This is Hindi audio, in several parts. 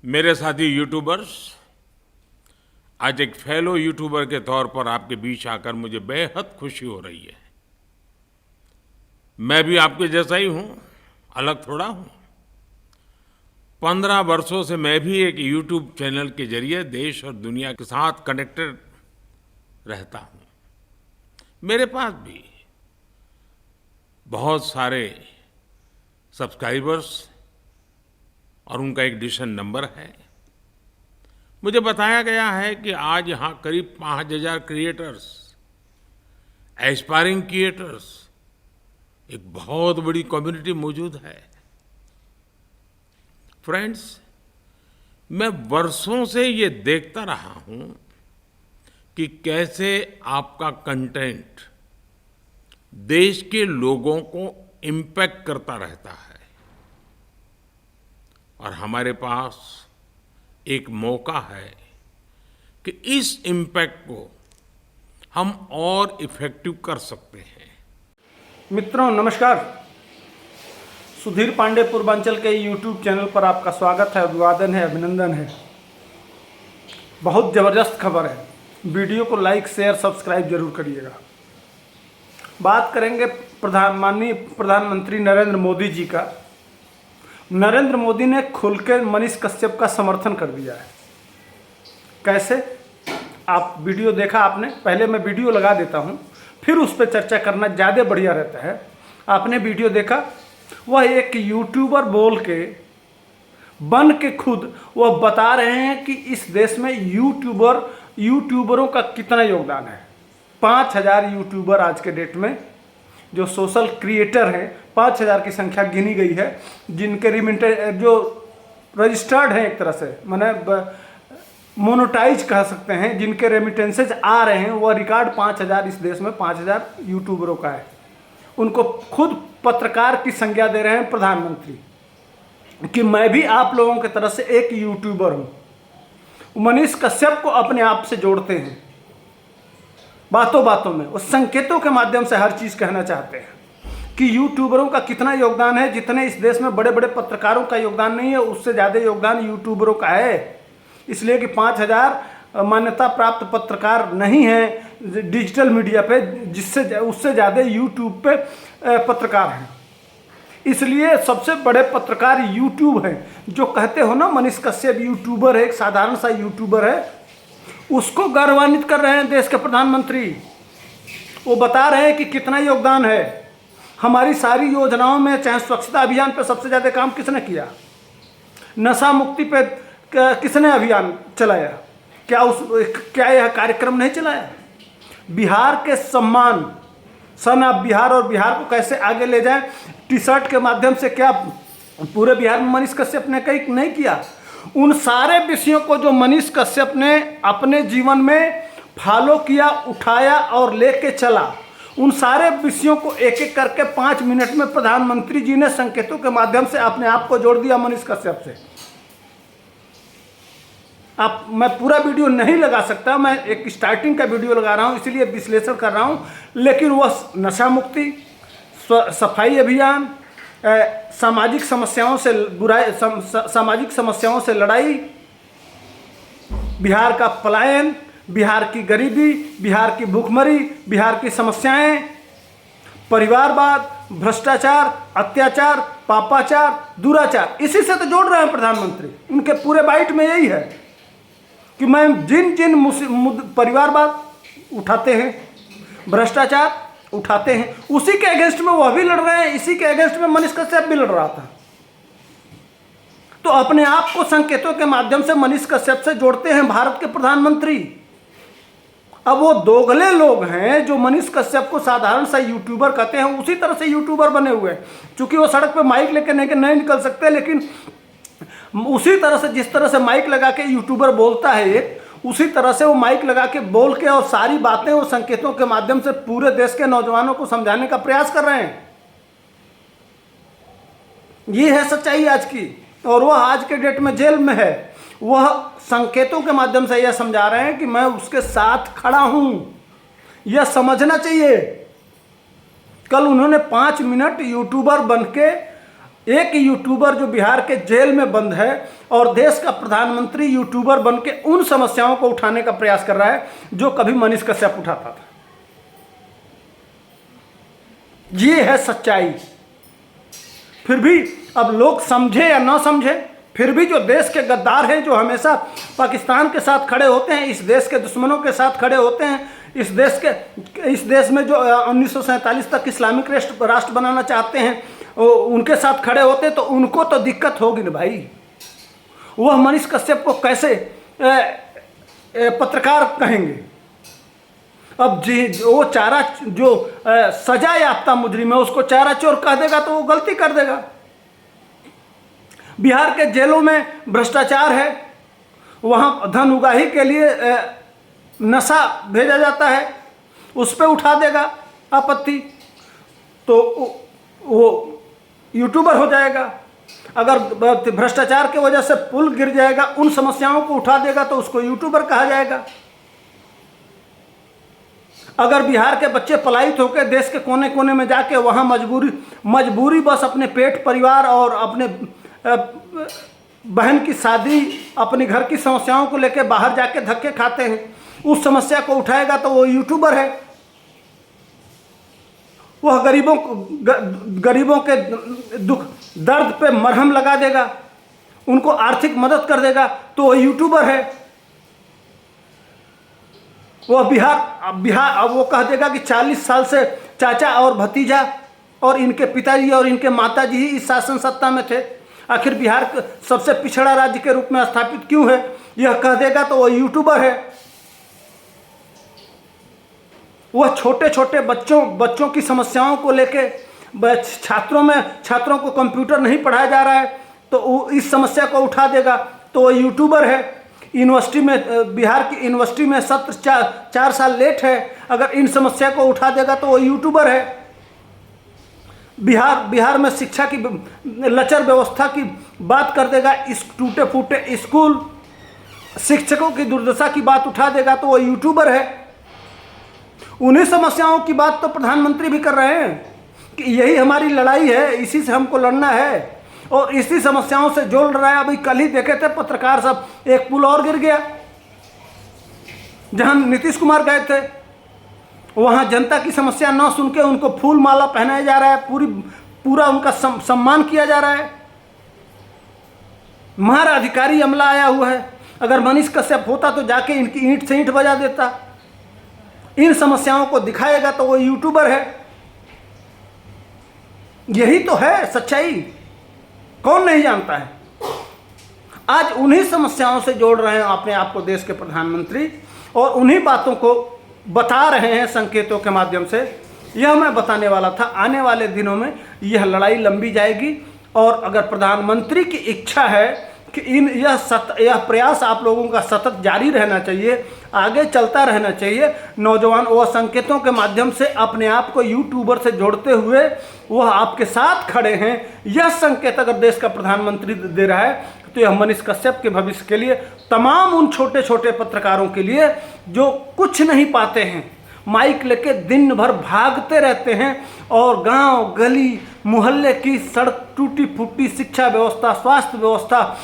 मेरे साथी यूट्यूबर्स, आज एक फेलो यूट्यूबर के तौर पर आपके बीच आकर मुझे बेहद खुशी हो रही है। मैं भी आपके जैसा ही हूँ, अलग थोड़ा हूँ। 15 वर्षों से मैं भी एक यूट्यूब चैनल के जरिए देश और दुनिया के साथ कनेक्टेड रहता हूँ। मेरे पास भी बहुत सारे सब्सक्राइबर्स और उनका एक डिसीजन नंबर है। मुझे बताया गया है कि आज यहाँ करीब 5000 क्रिएटर्स, एस्पायरिंग क्रिएटर्स, एक बहुत बड़ी कम्युनिटी मौजूद है। फ्रेंड्स, मैं वर्षों से ये देखता रहा हूँ कि कैसे आपका कंटेंट देश के लोगों को इम्पैक्ट करता रहता है और हमारे पास एक मौका है कि इस इम्पैक्ट को हम और इफेक्टिव कर सकते हैं। मित्रों नमस्कार। सुधीर पांडे पूर्वांचल के यूट्यूब चैनल पर आपका स्वागत है, अभिवादन है, अभिनंदन है। बहुत ज़बरदस्त खबर है। वीडियो को लाइक, शेयर, सब्सक्राइब जरूर करिएगा। बात करेंगे माननीय प्रधानमंत्री नरेंद्र मोदी जी का। नरेंद्र मोदी ने खुल के मनीष कश्यप का समर्थन कर दिया है। कैसे? आप वीडियो देखा आपने? पहले मैं वीडियो लगा देता हूं, फिर उस पर चर्चा करना ज़्यादा बढ़िया रहता है। आपने वीडियो देखा? वह एक यूट्यूबर बन के खुद वह बता रहे हैं कि इस देश में यूट्यूबरों का कितना योगदान है। 5000 यूट्यूबर आज के डेट में जो सोशल क्रिएटर हैं, 5000 की संख्या गिनी गई है, जिनके जो रजिस्टर्ड हैं, एक तरह से माने मोनेटाइज कह सकते हैं, जिनके रेमिटेंसेज आ रहे हैं, वह रिकॉर्ड 5000 इस देश में 5000 यूट्यूबरों का है। उनको खुद पत्रकार की संज्ञा दे रहे हैं प्रधानमंत्री कि मैं भी आप लोगों की तरह से एक यूट्यूबर हूँ। मनीष कश्यप को अपने आप से जोड़ते हैं, बातों बातों में उस संकेतों के माध्यम से हर चीज़ कहना चाहते हैं कि यूट्यूबरों का कितना योगदान है। जितने इस देश में बड़े बड़े पत्रकारों का योगदान नहीं है, उससे ज़्यादा योगदान यूट्यूबरों का है। इसलिए कि 5000 मान्यता प्राप्त पत्रकार नहीं हैं डिजिटल मीडिया पे, जिससे उससे ज़्यादा यूट्यूब पे पत्रकार हैं। इसलिए सबसे बड़े पत्रकार यूट्यूब हैं। जो कहते हो ना मनीष कश्यप यूट्यूबर है, एक साधारण सा यूट्यूबर है, उसको गौरवान्वित कर रहे हैं देश के प्रधानमंत्री। वो बता रहे हैं कि कितना योगदान है। हमारी सारी योजनाओं में, चाहे स्वच्छता अभियान पे सबसे ज़्यादा काम किसने किया? नशा मुक्ति पे किसने अभियान चलाया? क्या यह कार्यक्रम नहीं चलाया? बिहार के सम्मान, सन ऑफ बिहार, और बिहार को कैसे आगे ले जाए, टी शर्ट के माध्यम से क्या पूरे बिहार में मनीष कश्यप ने कहीं नहीं किया? उन सारे विषयों को जो मनीष कश्यप ने अपने जीवन में फॉलो किया, उठाया और लेके चला, उन सारे विषयों को एक एक करके 5 मिनट में प्रधानमंत्री जी ने संकेतों के माध्यम से अपने आप को जोड़ दिया मनीष कश्यप से। मैं पूरा वीडियो नहीं लगा सकता, मैं एक स्टार्टिंग का वीडियो लगा रहा हूं, इसलिए विश्लेषण कर रहा हूं। लेकिन वह नशा मुक्ति, सफाई अभियान, सामाजिक समस्याओं से लड़ाई, बिहार का पलायन, बिहार की गरीबी, बिहार की भूखमरी, बिहार की समस्याएं, परिवारवाद, भ्रष्टाचार, अत्याचार, पापाचार, दुराचार, इसी से तो जोड़ रहे हैं प्रधानमंत्री। उनके पूरे बाइट में यही है कि मैं जिन परिवारवाद उठाते हैं, भ्रष्टाचार उठाते हैं, उसी के अगेंस्ट में वह भी लड़ रहे हैं, इसी के अगेंस्ट में मनीष कश्यप भी लड़ रहा था। तो अपने आप को संकेतों के माध्यम से मनीष कश्यप से जोड़ते हैं भारत के प्रधानमंत्री। अब वो दोगले लोग हैं जो मनीष कश्यप को साधारण सा यूट्यूबर कहते हैं, उसी तरह से यूट्यूबर बने हुए हैं। चूंकि वो सड़क पे माइक लेके नहीं निकल सकते, लेकिन उसी तरह से, जिस तरह से माइक लगा के यूट्यूबर बोलता है, उसी तरह से वो माइक लगा के बोल के और सारी बातें वो संकेतों के माध्यम से पूरे देश के नौजवानों को समझाने का प्रयास कर रहे हैं। ये है सच्चाई आज की। और वह आज के डेट में जेल में है। वह संकेतों के माध्यम से यह समझा रहे हैं कि मैं उसके साथ खड़ा हूं। यह समझना चाहिए। कल उन्होंने 5 मिनट यूट्यूबर बन के एक यूट्यूबर जो बिहार के जेल में बंद है और देश का प्रधानमंत्री यूट्यूबर बन के उन समस्याओं को उठाने का प्रयास कर रहा है जो कभी मनीष कश्यप उठाता था। ये है सच्चाई। फिर भी अब लोग समझे या ना समझे, फिर भी जो देश के गद्दार हैं, जो हमेशा पाकिस्तान के साथ खड़े होते हैं, इस देश के दुश्मनों के साथ खड़े होते हैं, इस देश में जो 1947 तक इस्लामिक राष्ट्र बनाना चाहते हैं, उनके साथ खड़े होते हैं, तो उनको तो दिक्कत होगी ना भाई। वह मनीष कश्यप को कैसे पत्रकार कहेंगे? अब जी वो चारा जो सजा याफ्ता मुजरिम है उसको चारा चोर कह देगा तो वो गलती कर देगा। बिहार के जेलों में भ्रष्टाचार है, वहाँ धन उगाही के लिए नशा भेजा जाता है, उस पर उठा देगा आपत्ति तो वो यूट्यूबर हो जाएगा। अगर भ्रष्टाचार की वजह से पुल गिर जाएगा, उन समस्याओं को उठा देगा तो उसको यूट्यूबर कहा जाएगा। अगर बिहार के बच्चे पलायित होकर देश के कोने कोने में जाके वहाँ मजबूरी बस अपने पेट परिवार और अपने बहन की शादी, अपने घर की समस्याओं को लेकर बाहर जाके धक्के खाते हैं, उस समस्या को उठाएगा तो वो यूट्यूबर है। वह गरीबों के दुख दर्द पे मरहम लगा देगा, उनको आर्थिक मदद कर देगा तो वो यूट्यूबर है। वह बिहार अब वो कह देगा कि 40 साल से चाचा और भतीजा और इनके पिताजी और इनके माताजी ही इस शासन सत्ता में थे, आखिर बिहार सबसे पिछड़ा राज्य के रूप में स्थापित क्यों है, यह कह देगा तो वो यूट्यूबर है। वह छोटे छोटे बच्चों की समस्याओं को लेके छात्रों को कंप्यूटर नहीं पढ़ाया जा रहा है तो इस समस्या को उठा देगा तो वो यूट्यूबर है। यूनिवर्सिटी में, बिहार की यूनिवर्सिटी में सत्र 4 साल लेट है, अगर इन समस्या को उठा देगा तो वो यूट्यूबर है। बिहार में शिक्षा की लचर व्यवस्था की बात कर देगा, इस टूटे फूटे स्कूल, शिक्षकों की दुर्दशा की बात उठा देगा तो वो यूट्यूबर है। उन्हीं समस्याओं की बात तो प्रधानमंत्री भी कर रहे हैं कि यही हमारी लड़ाई है, इसी से हमको लड़ना है और इसी समस्याओं से जोड़ रहा है। अभी कल ही देखे थे पत्रकार सब, एक पुल और गिर गया जहां नीतीश कुमार गए थे, वहां जनता की समस्या न सुन के उनको फूल माला पहनाया जा रहा है, पूरा उनका सम्मान किया जा रहा है। महारा अधिकारी अमला आया हुआ है, अगर मनीष कश्यप होता तो जाके इनकी ईंट से ईंट बजा देता। इन समस्याओं को दिखाएगा तो वो यूट्यूबर है। यही तो है सच्चाई, कौन नहीं जानता है। आज उन्हीं समस्याओं से जोड़ रहे हैं अपने आप को देश के प्रधानमंत्री और उन्हीं बातों को बता रहे हैं संकेतों के माध्यम से। यह मैं बताने वाला था, आने वाले दिनों में यह लड़ाई लंबी जाएगी और अगर प्रधानमंत्री की इच्छा है कि यह प्रयास आप लोगों का सतत जारी रहना चाहिए, आगे चलता रहना चाहिए। नौजवान वह संकेतों के माध्यम से अपने आप को यूट्यूबर से जोड़ते हुए वह आपके साथ खड़े हैं। यह संकेत अगर देश का प्रधानमंत्री दे रहा है तो यह मनीष कश्यप के भविष्य के लिए, तमाम उन छोटे छोटे पत्रकारों के लिए जो कुछ नहीं पाते हैं, माइक लेके दिन भर भागते रहते हैं और गांव गली मोहल्ले की सड़क टूटी फूटी शिक्षा व्यवस्था, स्वास्थ्य व्यवस्था,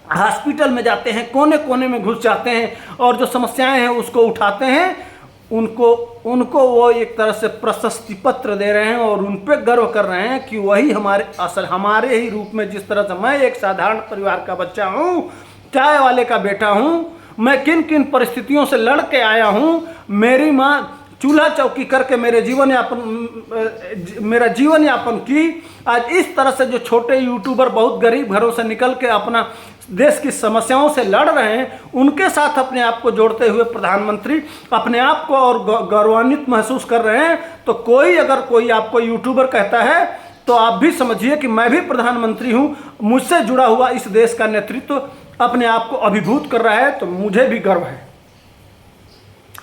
हॉस्पिटल में जाते हैं, कोने कोने में घुस जाते हैं और जो समस्याएं हैं उसको उठाते हैं। उनको वो एक तरह से प्रशस्ति पत्र दे रहे हैं और उन पर गर्व कर रहे हैं कि वही हमारे ही रूप में, जिस तरह से मैं एक साधारण परिवार का बच्चा हूँ, चाय वाले का बेटा हूँ, मैं किन किन परिस्थितियों से लड़ के आया हूँ, मेरी माँ चूल्हा चौकी करके मेरा जीवन यापन की। आज इस तरह से जो छोटे यूट्यूबर बहुत गरीब घरों से निकल के अपना देश की समस्याओं से लड़ रहे हैं, उनके साथ अपने आप को जोड़ते हुए प्रधानमंत्री अपने आप को और गौरवान्वित महसूस कर रहे हैं। तो अगर कोई आपको यूट्यूबर कहता है तो आप भी समझिए कि मैं भी प्रधानमंत्री हूँ, मुझसे जुड़ा हुआ इस देश का नेतृत्व अपने आप को अभिभूत कर रहा है, तो मुझे भी गर्व है।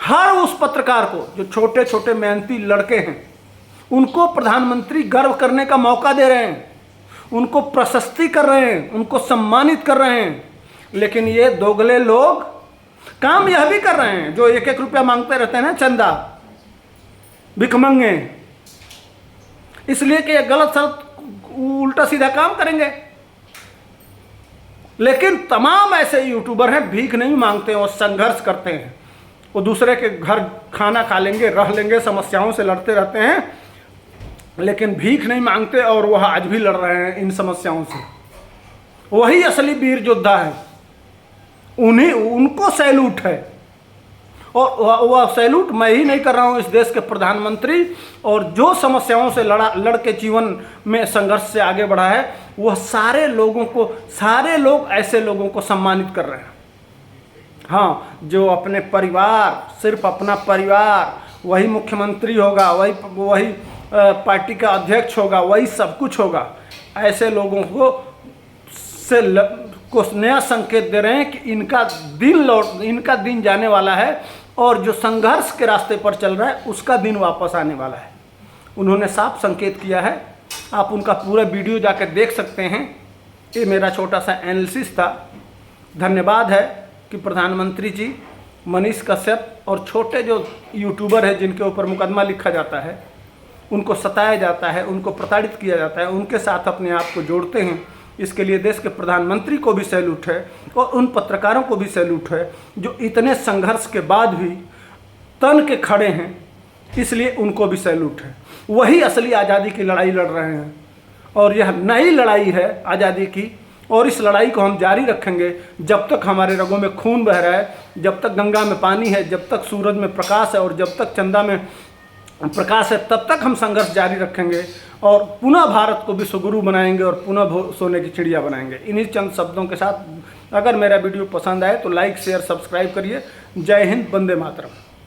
हर उस पत्रकार को जो छोटे छोटे मेहनती लड़के हैं, उनको प्रधानमंत्री गर्व करने का मौका दे रहे हैं, उनको प्रशस्ति कर रहे हैं, उनको सम्मानित कर रहे हैं। लेकिन ये दोगले लोग काम यह भी कर रहे हैं जो 1-1 रुपया मांगते रहते हैं ना, चंदा भिखमंगे, इसलिए कि ये गलत सलत उल्टा सीधा काम करेंगे। लेकिन तमाम ऐसे यूट्यूबर हैं, भीख नहीं मांगते और संघर्ष करते हैं। वो दूसरे के घर खाना खा लेंगे, रह लेंगे, समस्याओं से लड़ते रहते हैं, लेकिन भीख नहीं मांगते और वह आज भी लड़ रहे हैं इन समस्याओं से। वही असली वीर योद्धा है, उनको सैल्यूट है। और वह सैल्यूट मैं ही नहीं कर रहा हूँ, इस देश के प्रधानमंत्री और जो समस्याओं से लड़ के जीवन में संघर्ष से आगे बढ़ा है, वह सारे लोग ऐसे लोगों को सम्मानित कर रहे हैं। हाँ, जो अपने परिवार, सिर्फ अपना परिवार, वही मुख्यमंत्री होगा, वही पार्टी का अध्यक्ष होगा, वही सब कुछ होगा, ऐसे लोगों को नया संकेत दे रहे हैं कि इनका दिन जाने वाला है और जो संघर्ष के रास्ते पर चल रहा है उसका दिन वापस आने वाला है। उन्होंने साफ संकेत किया है। आप उनका पूरा वीडियो जाकर देख सकते हैं। ये मेरा छोटा सा एनालिसिस था। धन्यवाद है कि प्रधानमंत्री जी, मनीष कश्यप और छोटे जो यूट्यूबर हैं जिनके ऊपर मुकदमा लिखा जाता है, उनको सताया जाता है, उनको प्रताड़ित किया जाता है, उनके साथ अपने आप को जोड़ते हैं। इसके लिए देश के प्रधानमंत्री को भी सैल्यूट है और उन पत्रकारों को भी सैल्यूट है जो इतने संघर्ष के बाद भी तन के खड़े हैं, इसलिए उनको भी सैल्यूट है। वही असली आज़ादी की लड़ाई लड़ रहे हैं और यह नई लड़ाई है आज़ादी की, और इस लड़ाई को हम जारी रखेंगे जब तक हमारे रगों में खून बह रहा है, जब तक गंगा में पानी है, जब तक सूरज में प्रकाश है और जब तक चंदा में प्रकाश है, तब तक हम संघर्ष जारी रखेंगे और पुनः भारत को विश्वगुरु बनाएंगे और पुनः सोने की चिड़िया बनाएंगे। इन्हीं चंद शब्दों के साथ अगर मेरा वीडियो पसंद आए तो लाइक, शेयर, सब्सक्राइब करिए। जय हिंद, वंदे मातरम।